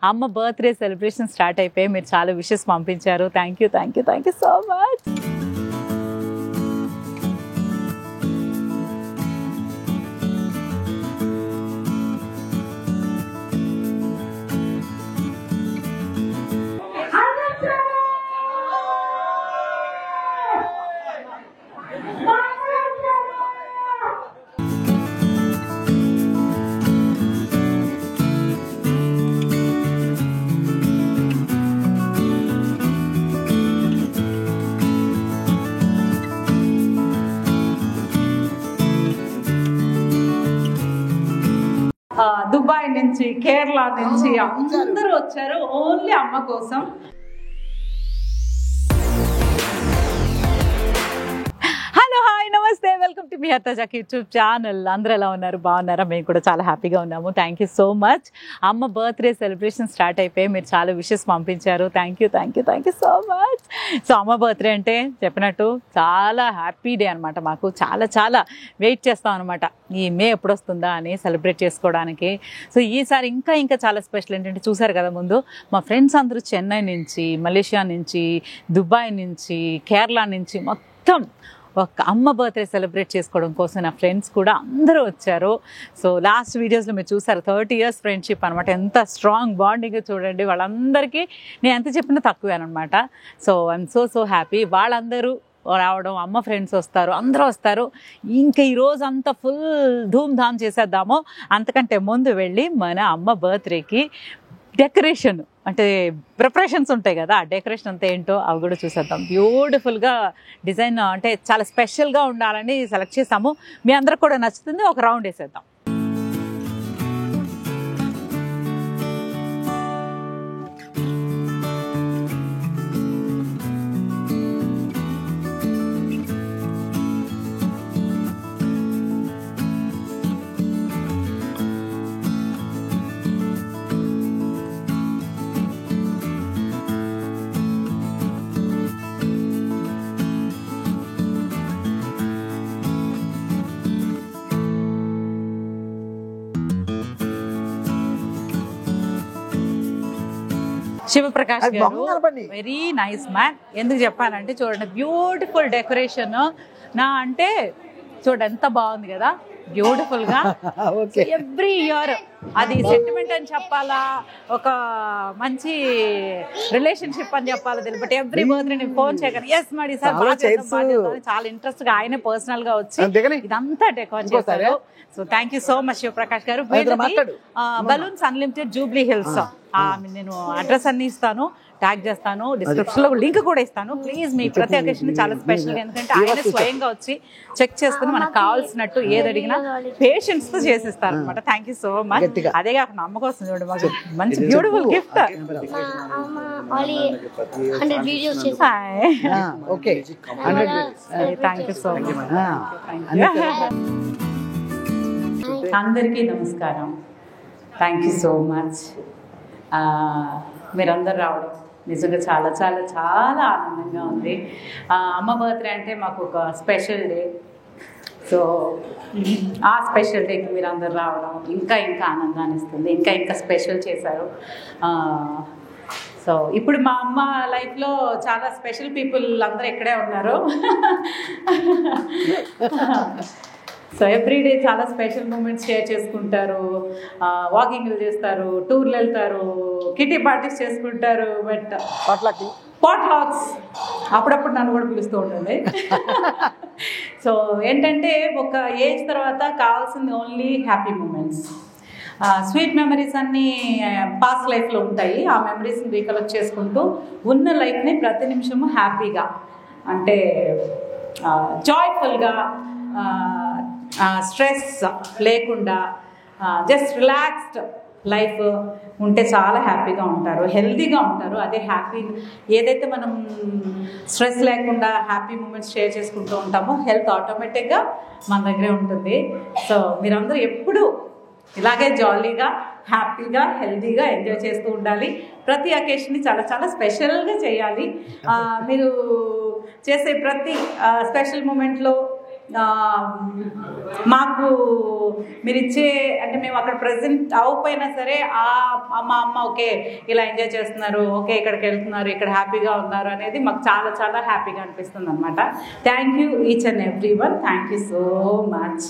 అమ్మ birthday celebration start అయిపోయి మీరు చాలా విషెస్ పంపించారు. Thank you so much. Dubai నుంచి, కేరళ నుంచి అందరూ వచ్చారు ఓన్లీ అమ్మ కోసం. హలో, హాయ్, నమస్తే, వెల్కమ్ టు మీ హర్తజాకి యూట్యూబ్ ఛానల్. అందరూ ఎలా ఉన్నారు? బాగున్నారా? మేము కూడా చాలా హ్యాపీగా ఉన్నాము. Thank you so much. అమ్మ బర్త్డే సెలబ్రేషన్ స్టార్ట్ అయిపోయి మీరు చాలా విషెస్ పంపించారు. Thank you so much. So అమ్మ బర్త్డే అంటే చెప్పినట్టు చాలా హ్యాపీ డే అనమాట. మాకు చాలా వెయిట్ చేస్తాం అనమాట ఈ మే ఎప్పుడు వస్తుందా అని సెలబ్రేట్ చేసుకోవడానికి. సో ఈసారి ఇంకా చాలా స్పెషల్ ఏంటంటే, చూసారు కదా ముందు మా ఫ్రెండ్స్ అందరూ చెన్నై నుంచి, మలేషియా నుంచి, దుబాయ్ నుంచి, కేరళ నుంచి మొత్తం ఒక అమ్మ బర్త్డే సెలబ్రేట్ చేసుకోవడం కోసం నా ఫ్రెండ్స్ కూడా అందరూ వచ్చారు. సో లాస్ట్ వీడియోస్లో మీరు చూసారు 30 years ఫ్రెండ్షిప్ అనమాట. ఎంత స్ట్రాంగ్ బాండింగ్ చూడండి. వాళ్ళందరికీ నేను ఎంత చెప్పినా తక్కువేనమాట. So I'm so happy. వాళ్ళందరూ రావడం, అమ్మ ఫ్రెండ్స్ వస్తారు, అందరూ వస్తారు. ఇంకా ఈరోజు అంతా ఫుల్ ధూమ్ ధామ్ చేసేద్దాము. అంతకంటే ముందు వెళ్ళి మన అమ్మ బర్త్డేకి డెకరేషన్ అంటే ప్రిపరేషన్స్ ఉంటాయి కదా, ఆ డెకరేషన్ అంతా ఏంటో అవి కూడా చూసేద్దాం. బ్యూటిఫుల్గా డిజైన్ అంటే చాలా స్పెషల్గా ఉండాలని సెలెక్ట్ చేసాము. మీ అందరికి కూడా నచ్చుతుంది. ఒక రౌండ్ వేసేద్దాం. శివప్రకాష్ గారు వెరీ నైస్ మ్యాన్. ఎందుకు చెప్పానంటే చూడండి, బ్యూటిఫుల్ డెకరేషన్. నా అంటే చూడండి ఎంత బాగుంది కదా, బ్యూటిఫుల్ గా. ఎవ్రీ ఇయర్ అది సెంటిమెంట్ అని చెప్పాలా, ఒక మంచి రిలేషన్షిప్ అని చెప్పాలా తెలియదు. బట్ ఎవ్రీ బర్త్డే నేను ఫోన్ చేయగానే ఎస్ మరి సార్ చాలా ఇంట్రెస్ట్ గా ఆయన పర్సనల్ గా వచ్చి ఇదంతా డెకరేట్ చేశారు. So thank you so much Shivaprakash గారు. Balloons unlimited Jubilee Hills. నేను అడ్రస్ అన్ని ఇస్తాను, ట్యాగ్ చేస్తాను, డిస్క్రిప్షన్ లో లింక్ కూడా ఇస్తాను. ప్లీజ్ మీ ప్రతి అకేషన్ చాలా స్పెషల్, ఎందుకంటే ఆయన స్వయంగా వచ్చి చెక్ చేసుకుని మనకు కావాల్సినట్టు ఏది అడిగినా పేషెంట్స్ తో చేసిస్తారు అనమాట. Thank you so much. అదే కాకుండా అమ్మ కోసం చూడండి మాకు మంచి beautiful gift. Thank you so much. అందరికీ నమస్కారం. Thank you so much. మీరందరూ రావడం నిజంగా చాలా ఆనందంగా ఉంది. అమ్మ బర్త్డే అంటే మాకు ఒక స్పెషల్ డే. సో ఆ స్పెషల్ డేకి మీరు అందరు రావడం ఇంకా ఆనందాన్ని ఇస్తుంది. ఇంకా స్పెషల్ చేశారు. సో ఇప్పుడు మా అమ్మ లైఫ్లో చాలా స్పెషల్ పీపుల్ అందరూ ఇక్కడే ఉన్నారు. సో ఎవ్రీడే చాలా స్పెషల్ మూమెంట్స్ షేర్ చేసుకుంటారు, వాకింగ్లు చేస్తారు, టూర్లు వెళ్తారు, కిటీ పార్టీస్ చేసుకుంటారు. బట్ పాట్లాక్స్ అప్పుడప్పుడు నన్ను కూడా పిలుస్తూ ఉంటుంది. సో ఏంటంటే ఒక ఏజ్ తర్వాత కావాల్సింది only happy moments. Sweet memories అన్నీ పాస్ట్ లైఫ్లో ఉంటాయి. ఆ మెమరీస్ని రీకలెక్ట్ చేసుకుంటూ ఉన్న లైఫ్ని ప్రతి నిమిషము హ్యాపీగా అంటే జాయ్ఫుల్గా, స్ట్రెస్ లేకుండా జస్ట్ రిలాక్స్డ్ లైఫ్ ఉంటే చాలా హ్యాపీగా ఉంటారు, హెల్తీగా ఉంటారు. అదే హ్యాపీ ఏదైతే మనం స్ట్రెస్ లేకుండా హ్యాపీ మూమెంట్స్ షేర్ చేసుకుంటూ ఉంటామో హెల్త్ ఆటోమేటిక్గా మన దగ్గరే ఉంటుంది. సో మీరందరూ ఎప్పుడు ఇలాగే జాలీగా, హ్యాపీగా, హెల్తీగా ఎంజాయ్ చేస్తూ ఉండాలి. ప్రతి అకేషన్ని చాలా స్పెషల్గా చేయాలి. మీరు చేసే ప్రతి స్పెషల్ మూమెంట్లో మాకు మీరు ఇచ్చే అంటే మేము అక్కడ ప్రజెంట్ అవ్వకపోయినా సరే మా అమ్మ ఓకే ఇలా ఎంజాయ్ చేస్తున్నారు, ఓకే ఇక్కడికి వెళ్తున్నారు, ఇక్కడ హ్యాపీగా ఉన్నారు అనేది మాకు చాలా చాలా హ్యాపీగా అనిపిస్తుంది అనమాట. Thank you each and every one, thank you so much.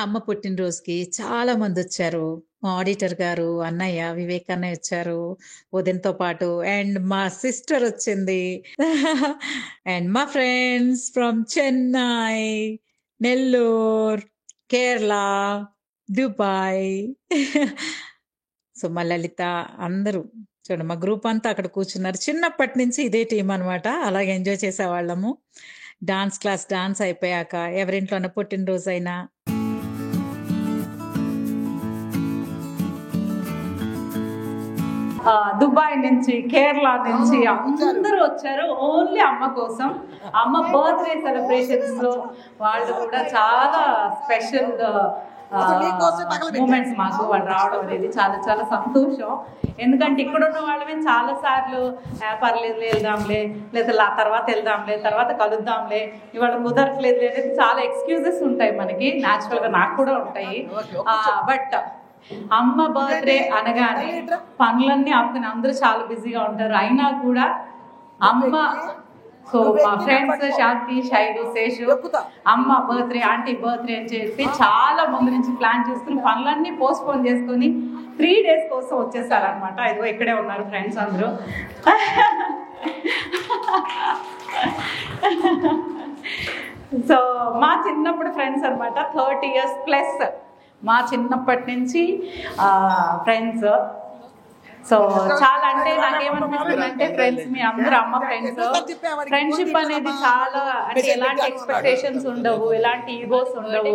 అమ్మ పుట్టినరోజుకి చాలా మంది వచ్చారు. మా ఆడిటర్ గారు, అన్నయ్య వివేక్ అన్నయ్య వచ్చారు ఉదయంతో పాటు, అండ్ మా సిస్టర్ వచ్చింది అండ్ మా friends from Chennai, Nellore, Kerala, Dubai. So మా లలిత అందరూ చూడండి, మా గ్రూప్ అంతా అక్కడ కూర్చున్నారు. చిన్నప్పటి నుంచి ఇదే టీం అనమాట. అలాగే ఎంజాయ్ చేసేవాళ్ళము. డాన్స్ క్లాస్ డాన్స్ అయిపోయాక ఎవరింట్లోనే పుట్టినరోజు అయినా దుబాయ్ నుంచి, కేరళ నుంచి అందరూ వచ్చారు ఓన్లీ అమ్మ కోసం. అమ్మ బర్త్డే సెలబ్రేషన్స్ లో వాళ్ళు కూడా చాలా స్పెషల్ మూమెంట్స్ మాకు వాళ్ళు రావడం అనేది చాలా చాలా సంతోషం. ఎందుకంటే ఇక్కడ ఉన్న వాళ్ళమే చాలా సార్లు పర్లేదు వెళ్దాంలే, లేదా తర్వాత వెళ్దాంలే, తర్వాత కలుద్దాంలే, ఇవాళ కుదరట్లేదు అనేది చాలా ఎక్స్క్యూజెస్ ఉంటాయి మనకి, న్యాచురల్ గా నాకు కూడా ఉంటాయి. బట్ అమ్మ బర్త్డే అనగానే పనులన్నీ ఆపుకుని అందరూ చాలా బిజీగా ఉంటారు. అయినా కూడా అమ్మ, సో మా ఫ్రెండ్స్ శాంతి, శైలు, శేషు అమ్మ బర్త్డే, ఆంటీ బర్త్డే అని చెప్పి చాలా ముందు నుంచి ప్లాన్ చేసుకుని పనులన్నీ పోస్ట్పోన్ చేసుకుని 3 days కోసం వచ్చేసారనమాట. ఇదిగో ఇక్కడే ఉన్నారు ఫ్రెండ్స్ అందరూ. సో మా చిన్నప్పుడు ఫ్రెండ్స్ అనమాట, 30 years ప్లస్ మా చిన్నప్పటి నుంచి ఫ్రెండ్స్. సో చాలా అంటే నాకేమనిపిస్తుంది అంటే ఫ్రెండ్స్, మీ అందరూ అమ్మ ఫ్రెండ్స్. ఫ్రెండ్షిప్ అనేది చాలా అంటే ఎలాంటి ఎక్స్పెక్టేషన్స్ ఉండవు, ఎలాంటి ఈగోస్ ఉండవు,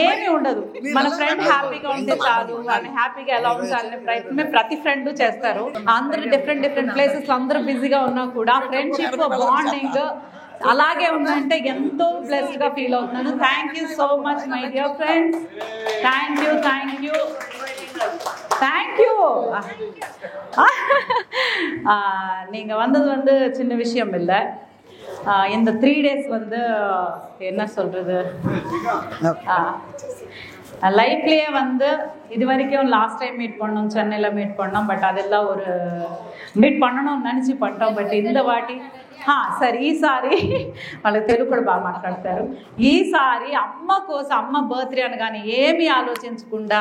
ఏమీ ఉండదు. మన ఫ్రెండ్ హ్యాపీగా ఉంటే చాలు, వాళ్ళని హ్యాపీగా ఎలా ఉంచాలనే ప్రయత్నమే ప్రతి ఫ్రెండ్ చేస్తారు. అందరూ డిఫరెంట్ ప్లేసెస్ లో అందరూ బిజీగా ఉన్నా కూడా ఫ్రెండ్షిప్ బాండింగ్ అలాగే ఉందంటే ఎంతో బ్లెస్డ్ గా ఫీల్ అవుతున్నాను. Thank you so much my dear friends. Thank you நீங்க வந்தது வந்து சின்ன விஷயம் இல்லை. இந்த 3 days வந்து என்ன சொல்றது, லைஃப்லயே வந்து இது வரைக்கும் லாஸ்ட் டைம் மீட் பண்ணோம், சென்னையில் மீட் பண்ணோம். பட் அதெல்லாம் ஒரு మీట్ பண்ணணும்னு நினச்சி பண்ணிட்டோம். బట్ ఇంత వాటి సరే ఈసారి వాళ్ళకి తెలుగు కూడా బాగా మాట్లాడతారు. ఈసారి అమ్మ కోసం, అమ్మ బర్త్డే అనగానే ఏమీ ఆలోచించకుండా,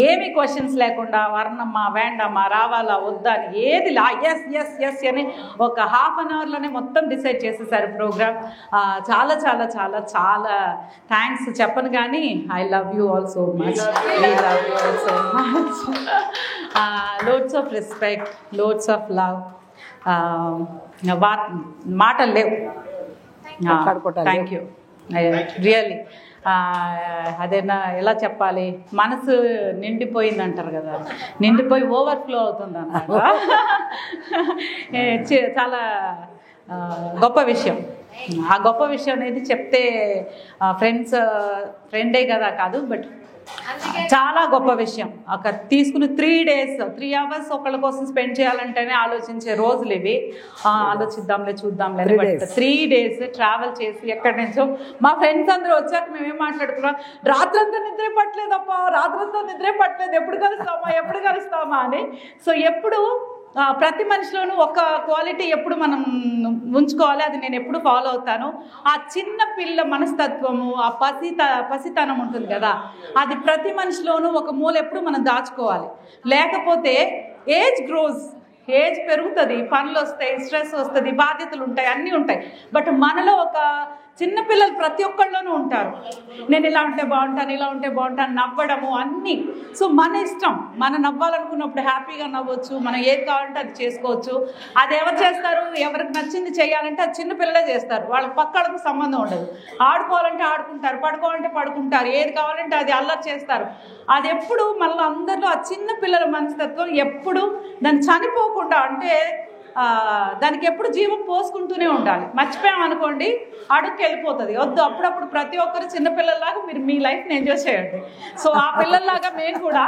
ఏమి క్వశ్చన్స్ లేకుండా వర్ణమ్మా వేండమ్మా రావాలా వద్దా అని ఏది ఎస్ అని ఒక ½ an hourలోనే మొత్తం డిసైడ్ చేసేసారు ప్రోగ్రామ్. చాలా చాలా చాలా చాలా థ్యాంక్స్ చెప్పను కానీ I love you all so much. We love you all so much. Loads of respect, loads of love. మాటలు లేవు. Thank you really. అదేనా ఎలా చెప్పాలి, మనసు నిండిపోయింది అంటారు కదా, నిండిపోయి ఓవర్ఫ్లో అవుతుంది అన్నమాట. చాలా గొప్ప విషయం. ఆ గొప్ప విషయం అనేది చెప్తే ఫ్రెండే కదా కాదు, బట్ చాలా గొప్ప విషయం. అక్కడ తీసుకుని 3 days 3 hours ఒకళ్ళ కోసం స్పెండ్ చేయాలంటేనే ఆలోచించే రోజులు ఇవి. ఆలోచిద్దాంలే చూద్దాంలే, బట్ 3 days ట్రావెల్ చేసి ఎక్కడి నుంచో మా ఫ్రెండ్స్ అందరూ వచ్చాక మేమేం మాట్లాడుకున్నాం, రాత్రంతా నిద్రే పట్టలేదప్పా, రాత్రంతా నిద్రే పట్టలేదు, ఎప్పుడు కలుస్తామా అని. సో ఎప్పుడు ప్రతి మనిషిలోనూ ఒక క్వాలిటీ ఎప్పుడు మనం ఉంచుకోవాలి, అది నేను ఎప్పుడు ఫాలో అవుతాను. ఆ చిన్న పిల్ల మనస్తత్వము, ఆ పసితనం ఉంటుంది కదా, అది ప్రతి మనిషిలోనూ ఒక మూల ఎప్పుడు మనం దాచుకోవాలి. లేకపోతే ఏజ్ పెరుగుతుంది, పనులు వస్తాయి, స్ట్రెస్ వస్తుంది, బాధ్యతలు ఉంటాయి, అన్నీ ఉంటాయి. బట్ మనలో ఒక చిన్నపిల్లలు ప్రతి ఒక్కళ్ళలోనూ ఉంటారు. నేను ఇలా ఉంటే బాగుంటాను, ఇలా ఉంటే బాగుంటాను, నవ్వడము అన్నీ. సో మన ఇష్టం, మనం నవ్వాలనుకున్నప్పుడు హ్యాపీగా నవ్వచ్చు, మనం ఏది కావాలంటే అది చేసుకోవచ్చు. అది ఎవరు చేస్తారు, ఎవరికి నచ్చింది చేయాలంటే అది చిన్నపిల్లలే చేస్తారు, వాళ్ళకి పక్కలకు సంబంధం ఉండదు. ఆడుకోవాలంటే ఆడుకుంటారు, పడుకోవాలంటే పడుకుంటారు, ఏది కావాలంటే అది అల్లరి చేస్తారు. అది ఎప్పుడు మళ్ళీ అందరిలో ఆ చిన్న పిల్లల మనస్తత్వం ఎప్పుడు దాన్ని చనిపోకుండా, అంటే దానికి ఎప్పుడు జీవం పోసుకుంటూనే ఉండాలి. మర్చిపోయామనుకోండి అడుగుకి వెళ్ళిపోతుంది. వద్దు, అప్పుడప్పుడు ప్రతి ఒక్కరు చిన్నపిల్లల్లాగా మీరు మీ లైఫ్ని ఎంజాయ్ చేయండి. సో ఆ పిల్లల్లాగా మేము కూడా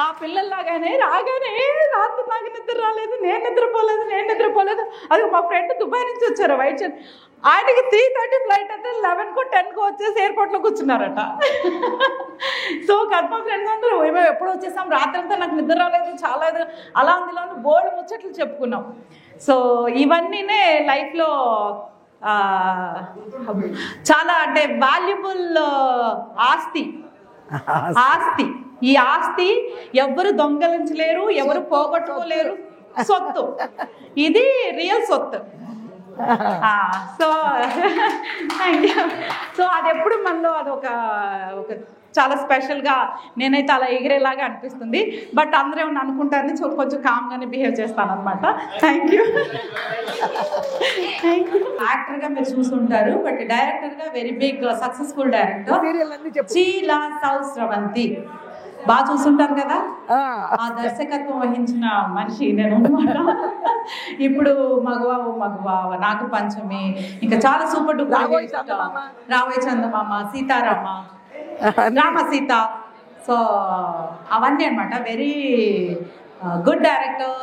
ఆ పిల్లల్లాగానే రాగానే రాత్రి నాకు నిద్ర రాలేదు, నేను నిద్రపోలేదు. అది మా ఫ్రెండ్ దుబాయ్ నుంచి వచ్చారు వైట్ షర్ట్, ఆయనకి 3:30 ఫ్లైట్ అంటే 11కో 10కో వచ్చేసి ఎయిర్పోర్ట్లో కూర్చున్నారట. సో మా ఫ్రెండ్స్ అందరూ మేము ఎప్పుడు వచ్చేసాం, రాత్రంతా నాకు నిద్ర రాలేదు, చాలా అలా ఉంది ఇలా బోల్డ్ ముచ్చట్లు చెప్పుకున్నాం. సో ఇవన్నీనే లైఫ్లో చాలా అంటే వాల్యుబుల్ ఆస్తి. ఈ ఆస్తి ఎవరు దొంగలించలేరు, ఎవరు పోగొట్టుకోలేరు. సొత్తు ఇది రియల్ సొత్తు. సో సో అది ఎప్పుడు మనలో అదొక చాలా స్పెషల్గా నేనైతే అలా ఎగిరేలాగా అనిపిస్తుంది. బట్ అందరూ ఏమన్నా అనుకుంటారని కొంచెం కామ్గానే బిహేవ్ చేస్తాను అనమాట. Thank you. యాక్టర్గా మీరు చూసుంటారు, బట్ డైరెక్టర్గా వెరీ బిగ్ సక్సెస్ఫుల్ డైరెక్టర్ చీలా స్రవంతి. బాగా చూస్తుంటారు కదా, ఆ దర్శకత్వం వహించిన మనిషి నేను అనమాట. ఇప్పుడు మగవా నాకు పంచమి, ఇంకా చాలా super duper Ravoyi Chandamama, Seetharama, Rama Seetha. So అవన్నీ అనమాట. Very good director,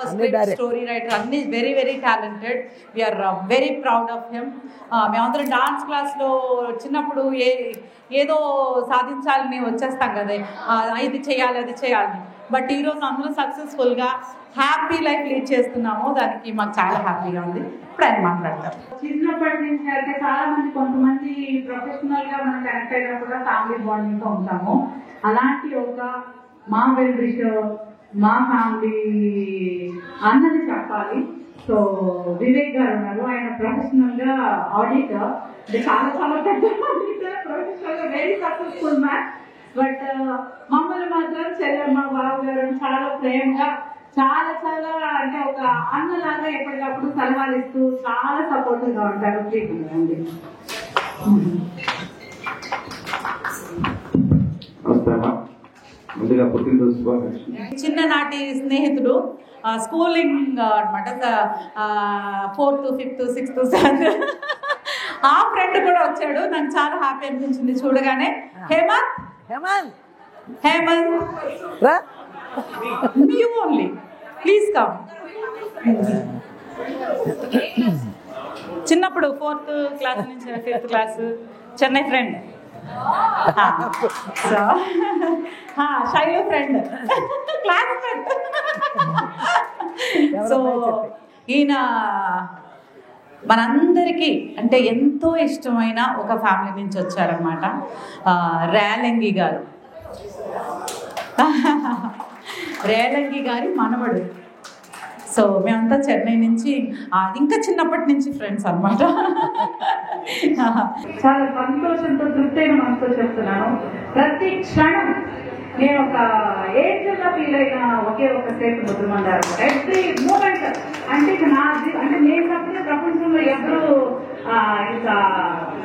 story writer, అన్ని very very talented. We are very proud of him. మేమందరం డాన్స్ క్లాస్లో చిన్నప్పుడు ఏదో సాధించాలని వచ్చేస్తాం కదా, ఇది చేయాలి అది చేయాలని. బట్ ఈరోజు అందరూ సక్సెస్ఫుల్గా హ్యాపీ లైఫ్ లీడ్ చేస్తున్నాము, దానికి మాకు చాలా హ్యాపీగా ఉంది. ఇప్పుడు ఆయన మాట్లాడతారు. చిన్నప్పటి నుంచి అయితే చాలా మంది కొంతమంది ప్రొఫెషనల్ గా మనం కనెక్ట్ అయినా కూడా ఫ్యామిలీ బాండింగ్ తో ఉంటాము. అలాంటి ఒక మా వెల్ విషర్, మా ఫ్యామిలీ అన్నది చెప్పాలి. సో వివేక్ గారు ఉన్నారు, ఆయన ప్రొఫెషనల్ గా ఆడిటర్, చాలా చాలా పెద్ద ఆడిటర్, ప్రొఫెషనల్ గా వెరీ సక్సెస్ఫుల్ మ్యాన్. బట్ మమ్మల్ని మాత్రం చెల్లెమ్మ బాబు గారు చాలా ప్రేమగా, చాలా చాలా అంటే ఒక అన్నలాగా ఎప్పటికప్పుడు సలహాలు ఇస్తూ చాలా సపోర్టివ్ గా ఉంటారు. అండి చిన్ననాటి స్నేహితుడు, స్కూలింగ్ అనమాట, 4th, 5th, 6th, 7th. ఆ ఫ్రెండ్ కూడా వచ్చాడు. నాకు చాలా హ్యాపీ అనిపించింది చూడగానే. Hemant you only please come. చిన్నప్పుడు 4th క్లాస్ నుంచి 5th class Chennai friend, so Shailu friend, classmate. So ఈయన మనందరికీ అంటే ఎంతో ఇష్టమైన ఒక ఫ్యామిలీ నుంచి వచ్చారనమాట. రేలంగి గారు, రేలంగి గారి మనవడు. సో మేమంతా చెన్నై నుంచి, ఇంకా చిన్నప్పటి నుంచి ఫ్రెండ్స్ అనమాట. చాలా సంతోషంతో తృప్తైన మనతో చెప్తున్నాను. ప్రతి క్షణం నేను ఒక ఏజ్గా ఫీల్ అయిన ఒకే ఒక స్టేట్ ముద్రమంటారు. ఎవ్రీ మూమెంట్ అంటే అంటే నేను తప్పిన ప్రపంచంలో ఎవరు ఇంకా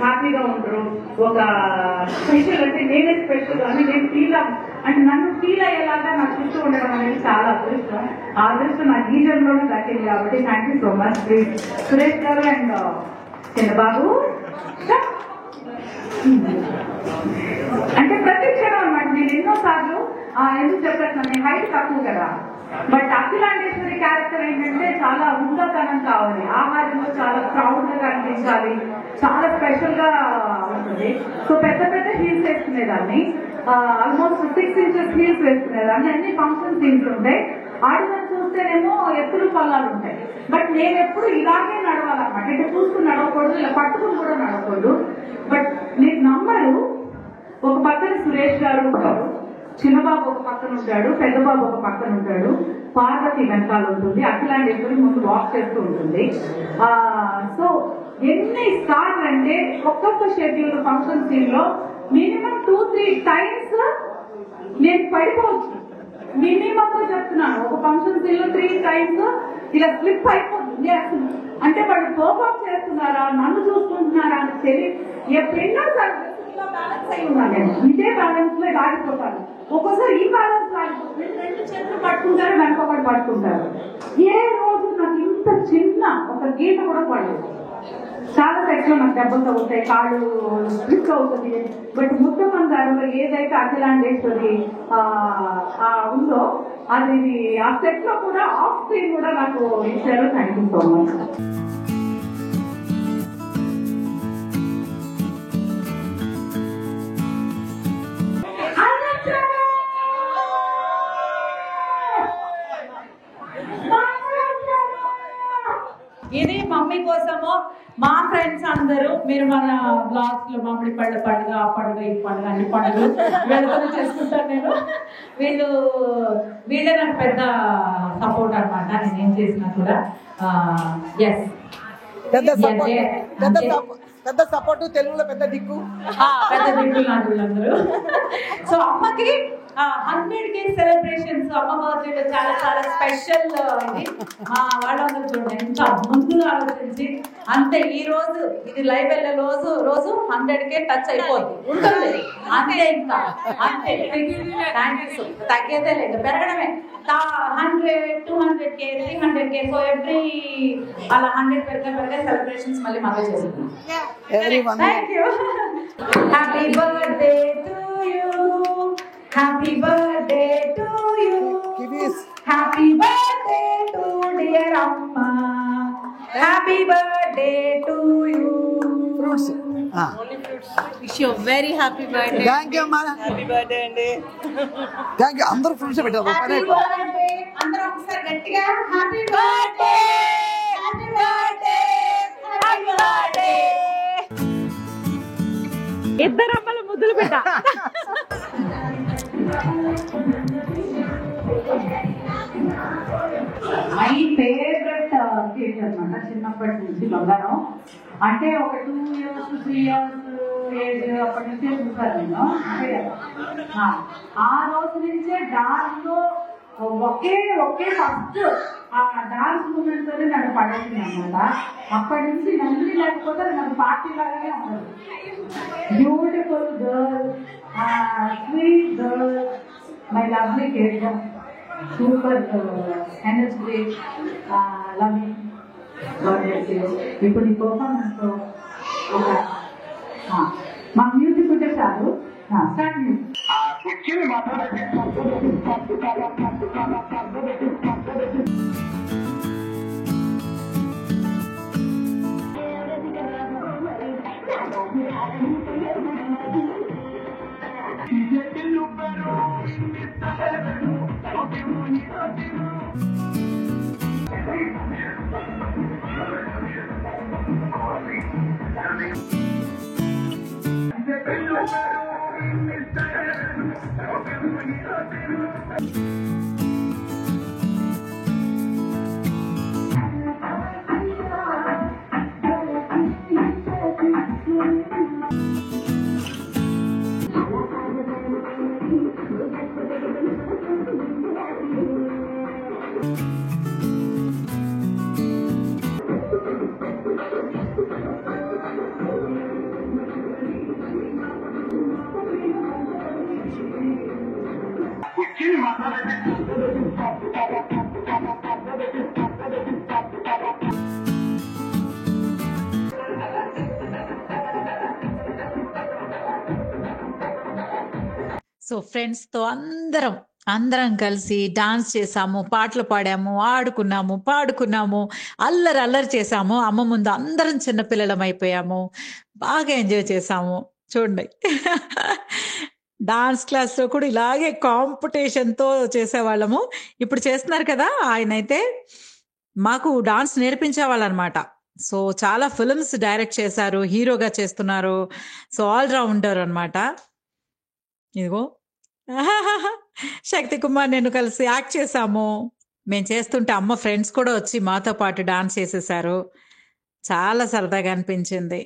హ్యాపీగా ఉండరు. ఒక స్పెషల్ అంటే నేనే స్పెషల్ అని నేను ఫీల్ అంటే నన్ను ఫీల్ అయ్యేలాగా నాకు చుట్టూ ఉండడం అనేది చాలా అదృష్టం. ఆ అదృష్టం నాకు ఈ జన్మలోనే దక్కింది కాబట్టి thank you so much Suresh గారు అండ్ చిన్నబాబు. అంటే ప్రతి క్షణం అన్నమాట. నేను ఎన్నోసార్లు ఎందుకు చెప్పేస్తున్నాను, నేను హైట్ తక్కువ కదా, బట్ అఖిలాండేశ్వరి క్యారెక్టర్ ఏంటంటే చాలా ఉన్నతనం కావాలి, ఆహారంలో చాలా ప్రౌడ్ గా కనిపించాలి, చాలా స్పెషల్ గా ఉంటుంది. సో పెద్ద పెద్ద హీల్స్ వేసుకునేదాన్ని, ఆల్మోస్ట్ 6 inches హీల్స్ వేసుకునేదాన్ని. అన్ని ఫంక్షన్ సీన్స్ ఉంటాయి. ఆడవాళ్ళు చూస్తేనేమో ఎత్తులు పల్లాలు ఉంటాయి, బట్ నేను ఎప్పుడు ఇలాగే నడవాలన్నమాట. అంటే చూసుకుని నడవకూడదు, ఇలా పట్టుకుని కూడా నడవకూడదు. బట్ నేను నమ్మరు, ఒక పక్కన సురేష్ గారు ఉంటారు, చిన్నబాబు ఒక పక్కన ఉంటాడు, పెద్దబాబు ఒక పక్కన ఉంటాడు, పార్వతి వెనకాల ఉంటుంది, అఖిలాండేశ్వరి ముందు వాక్ చేస్తూ ఉంటుంది. సో ఎన్ని సార్లు అంటే ఒక్కొక్క షెడ్యూల్ ఫంక్షన్ సీన్ లో మినిమం 2-3 times నేను పడిపోవచ్చు. మినిమం చెప్తున్నాను, ఒక ఫంక్షన్ సీన్ లో 3 times ఇలా స్లిప్ అయిపోతుంది. అంటే వాళ్ళు పర్ఫార్మ్ చేస్తున్నారా, నన్ను చూసుకుంటున్నారా అని తెలియదు. ఎప్పుడెన్నో సార్ ఇలా బ్యాలెన్స్ అయి ఉన్నాను నేను, ఇదే బ్యాలెన్స్ లో ఆగిపోతాను. ఒక్కోసారి ఈ బ్యాలెన్స్ ఆగిపోతుంది, 2 చేతులు పట్టుకుంటారు, వెనకొకటి పట్టుకుంటారు. ఏ రోజు నాకు ఇంత చిన్న ఒక గీత కూడా పడలేదు. చాలా సెట్స్ లో నాకు దెబ్బలు అవుతాయి, కాళ్ళు స్లిప్ అవుతుంది. బట్ ముద్దమ్మ గారు ఏదైతే అఖిలాండేశ్వరి ఉందో అది ఆ సెట్ లో కూడా ఆఫ్ స్క్రీన్ కూడా నాకు ఇచ్చారు. Thank you so much. ఇది మమ్మీ కోసము మా ఫ్రెండ్స్ అందరూ మీరు మన బ్లాగ్స్ లో మామిడి పళ్ళ పండుగ ఆ పండుగ ఈ పండుగ అన్ని పండుగలు వెళ్తూ చేసుకుంటాను నేను. వీళ్ళే నాకు పెద్ద సపోర్ట్ అనమాట. నేను ఏం చేసినా కూడా ఎస్ పెద్ద సపోర్ట్, తెలుగులో పెద్ద దిక్కు లాంటి వీళ్ళందరూ. సో అమ్మకి 100K సెలబ్రేషన్స్ అమ్మ బర్త్డే చాలా చాలా స్పెషల్. ఇది మా వాళ్ళందరూ చూడండి ఎంత ముందుగా ఆలోచించి అంతే. ఈ రోజు ఇది లైవ్ వెళ్ళే రోజు 100K టచ్ అయిపోద్ది ఉంటుంది అంతే. ఇంకా అంతే తగ్గేదే లేదు, పెరగడమే. 100, 200K, 300K. సో ఎవ్రీ అలా 100 పెరగ సెలబ్రేషన్స్ మళ్ళీ మాకు చేస్తున్నాం. Thank you. Happy birthday to you, happy birthday to you, happy birthday to dear అమ్మ, happy birthday to you. Fruits wish you very happy birthday. Thank you అమ్మా. Happy birthday అండి. Thank you. అందరూ fruits పెట్టారు. అందరూ ఒకసారి గట్టిగా happy birthday, happy birthday, happy birthday. ఇద్దరు అమ్మలు ముద్దులు పెట్ట. మై ఫేవరెట్ కేక్ అనమాట చిన్నప్పటి నుంచి. బంగారం అంటే ఒక 2 years 3 years ఏజ్ అప్పటి నుంచే చూసాను నేను. ఆ రోజు నుంచే డాన్స్ లో ఒకే ఫస్ట్ ఆ డాన్స్ మూమెంట్ తోనే నన్ను పడేసింది అనమాట. అప్పటి నుంచి నన్ను లేకపోతే నాకు పార్టీ లాగానే ఉండదు. Beautiful girl, sweet girl, my lovely cake, super energy, loving. ఇప్పుడు ఈ పర్ఫార్మెన్స్ మా మ్యూజిక్ ఉంటే చాలు. Start music. సో ఫ్రెండ్స్తో అందరం కలిసి డాన్స్ చేసాము, పాటలు పాడాము, ఆడుకున్నాము, పాడుకున్నాము, అల్లరి చేసాము. అమ్మ ముందు అందరం చిన్నపిల్లలం అయిపోయాము. బాగా ఎంజాయ్ చేసాము. చూడండి డాన్స్ క్లాస్లో కూడా ఇలాగే కాంపిటీషన్తో చేసేవాళ్ళము. ఇప్పుడు చేస్తున్నారు కదా, ఆయనైతే మాకు డాన్స్ నేర్పించేవాళ్ళు అనమాట. సో చాలా ఫిల్మ్స్ డైరెక్ట్ చేశారు, హీరోగా చేస్తున్నారు. సో ఆల్రౌండర్ అనమాట. ఇదిగో శక్తి కుమార్ నేను కలిసి యాక్ట్ చేసాము. మేము చేస్తుంటే అమ్మ ఫ్రెండ్స్ కూడా వచ్చి మాతో పాటు డాన్స్ చేసేసారు. చాలా సరదాగా అనిపించింది.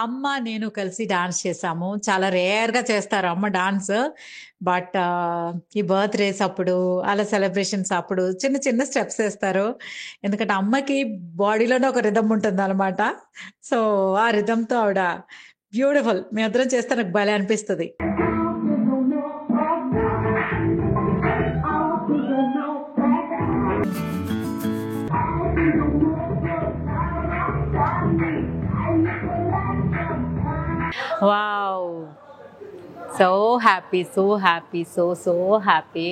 అమ్మ నేను కలిసి డాన్స్ చేసాము. చాలా రేర్గా చేస్తారు అమ్మ డాన్స్. బట్ ఈ బర్త్డేస్ అప్పుడు అలా సెలబ్రేషన్స్ అప్పుడు చిన్న చిన్న స్టెప్స్ వేస్తారు. ఎందుకంటే అమ్మకి బాడీలోనే ఒక రిధమ్ ఉంటుంది అనమాట. సో ఆ రిధంతో ఆవిడ బ్యూటిఫుల్. మేమిద్దరం చేస్తే నాకు భలే అనిపిస్తుంది. Wow, so happy, so happy, so happy.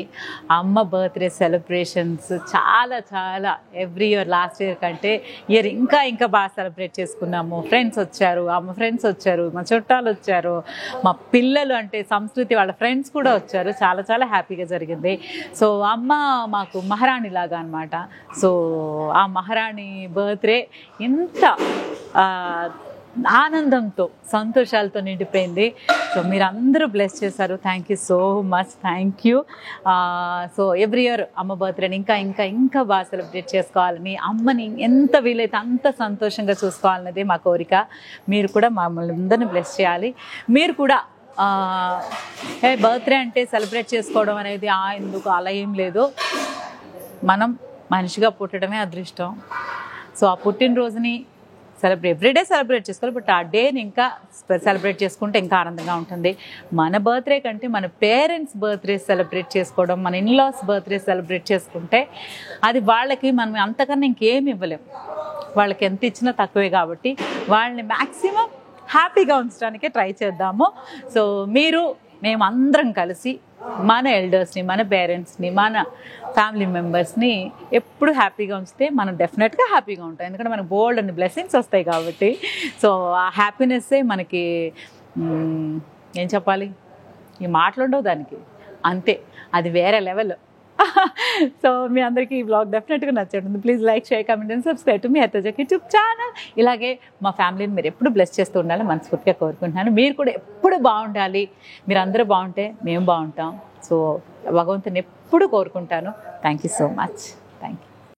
అమ్మ బర్త్డే సెలబ్రేషన్స్ చాలా చాలా ఎవ్రీ ఇయర్ లాస్ట్ ఇయర్ కంటే ఇయర్ ఇంకా ఇంకా బాగా సెలబ్రేట్ చేసుకున్నాము. ఫ్రెండ్స్ వచ్చారు, అమ్మ ఫ్రెండ్స్ వచ్చారు, మా చుట్టాలు వచ్చారు, మా పిల్లలు అంటే సంస్కృతి వాళ్ళ ఫ్రెండ్స్ కూడా వచ్చారు. చాలా చాలా హ్యాపీగా జరిగింది. సో అమ్మ మాకు మహారాణి లాగా అనమాట. సో ఆ మహారాణి బర్త్డే ఇంత ఆనందంతో సంతోషాలతో నిండిపోయింది. సో మీరు అందరూ బ్లెస్ చేశారు. Thank you so much, thank you. So every year అమ్మ బర్త్డేని ఇంకా ఇంకా ఇంకా బాగా సెలబ్రేట్ చేసుకోవాలని, అమ్మని ఎంత వీలైతే అంత సంతోషంగా చూసుకోవాలన్నదే మా కోరిక. మీరు కూడా మమ్మల్ని అందరినీ బ్లెస్ చేయాలి. మీరు కూడా బర్త్డే అంటే సెలబ్రేట్ చేసుకోవడం అనేది ఎందుకు అలా ఏం లేదు. మనం మనిషిగా పుట్టడమే అదృష్టం. సో ఆ పుట్టినరోజుని ఎవ్రీడే సెలబ్రేట్ చేసుకోవాలి. బట్ ఆ డేని ఇంకా సెలబ్రేట్ చేసుకుంటే ఇంకా ఆనందంగా ఉంటుంది. మన బర్త్డే కంటే మన పేరెంట్స్ బర్త్డే సెలబ్రేట్ చేసుకోవడం, మన ఇన్లాస్ బర్త్డే సెలబ్రేట్ చేసుకుంటే అది వాళ్ళకి మనం అంతకన్నా ఇంకేమి ఇవ్వలేం. వాళ్ళకి ఎంత ఇచ్చినా తక్కువే. కాబట్టి వాళ్ళని మ్యాక్సిమం హ్యాపీగా ఉంచడానికే ట్రై చేద్దాము. సో మేమందరం కలిసి మన ఎల్డర్స్ని, మన పేరెంట్స్ని, మన ఫ్యామిలీ మెంబర్స్ని ఎప్పుడు హ్యాపీగా ఉంచితే మనం డెఫినెట్గా హ్యాపీగా ఉంటాం. ఎందుకంటే మనకు బోల్డ్ అన్ని బ్లెస్సింగ్స్ వస్తాయి కాబట్టి. సో ఆ హ్యాపీనెస్సే మనకి ఏం చెప్పాలి, ఈ మాటలు ఉండవు దానికి, అంతే. అది వేరే లెవెల్. సో మీ అందరికీ ఈ బ్లాగ్ డెఫినెట్గా నచ్చుంటుంది. Please like, share, comment and subscribe to మీ హర్తజక్ యూట్యూబ్ ఛానల్. ఇలాగే మా ఫ్యామిలీని మీరు ఎప్పుడు బ్లెస్ చేస్తూ ఉండాలని మనస్ఫూర్తిగా కోరుకుంటున్నాను. మీరు కూడా ఎప్పుడు బాగుండాలి. మీరు అందరూ బాగుంటే మేము బాగుంటాం. సో భగవంతుని ఎప్పుడు కోరుకుంటాను. Thank you so much. Thank you.